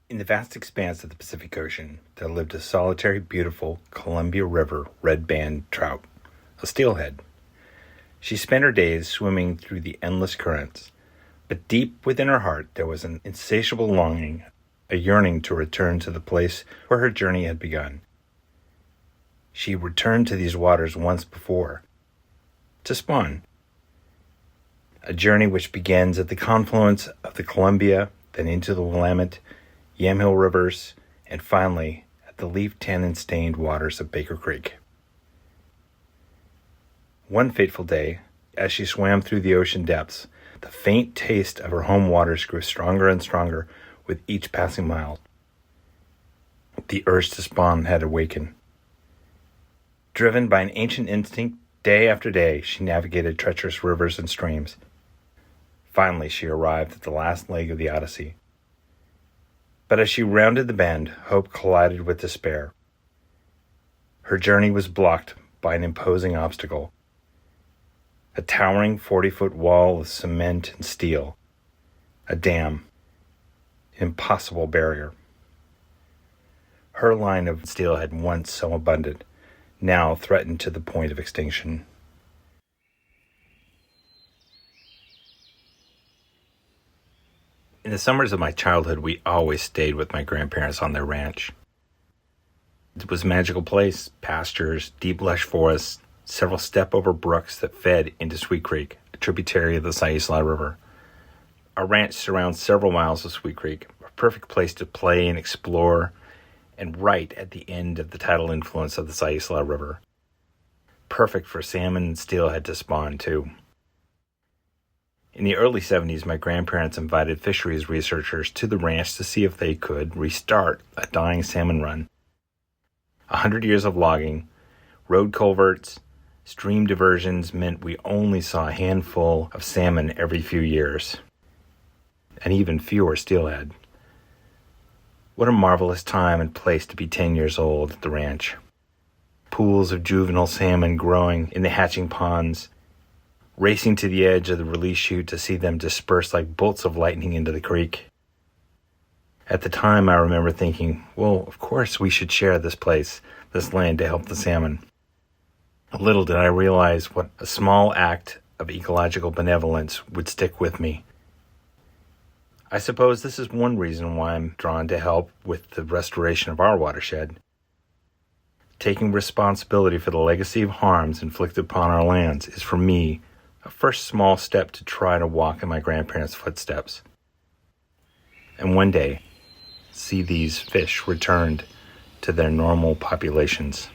In the vast expanse of the Pacific Ocean, there lived a solitary, beautiful Columbia River red-band trout, a steelhead. She spent her days swimming through the endless currents, but deep within her heart there was an insatiable longing, a yearning to return to the place where her journey had begun. She returned to these waters once before, to spawn. A journey which begins at the confluence of the Columbia, then into the Willamette, Yamhill rivers, and finally at the leaf-tannin-stained waters of Baker Creek. One fateful day, as she swam through the ocean depths, the faint taste of her home waters grew stronger and stronger with each passing mile. The urge to spawn had awakened. Driven by an ancient instinct, day after day she navigated treacherous rivers and streams. Finally she arrived at the last leg of the Odyssey. But as she rounded the bend, hope collided with despair. Her journey was blocked by an imposing obstacle. A towering 40-foot wall of cement and steel. A dam. An impossible barrier. Her line of steelhead, once so abundant, now threatened to the point of extinction. In the summers of my childhood, we always stayed with my grandparents on their ranch. It was a magical place, pastures, deep lush forests, several step-over brooks that fed into Sweet Creek, a tributary of the Saisla River. Our ranch surrounds several miles of Sweet Creek, a perfect place to play and explore, and right at the end of the tidal influence of the Saisla River. Perfect for salmon and steelhead to spawn, too. In the early 70s, my grandparents invited fisheries researchers to the ranch to see if they could restart a dying salmon run. 100 years of logging, road culverts, stream diversions meant we only saw a handful of salmon every few years, and even fewer steelhead. What a marvelous time and place to be 10 years old at the ranch. Pools of juvenile salmon growing in the hatching ponds, racing to the edge of the release chute to see them disperse like bolts of lightning into the creek. At the time, I remember thinking, well, of course we should share this place, this land, to help the salmon. Little did I realize what a small act of ecological benevolence would stick with me. I suppose this is one reason why I'm drawn to help with the restoration of our watershed. Taking responsibility for the legacy of harms inflicted upon our lands is, for me, a first small step to try to walk in my grandparents' footsteps. And one day, see these fish returned to their normal populations.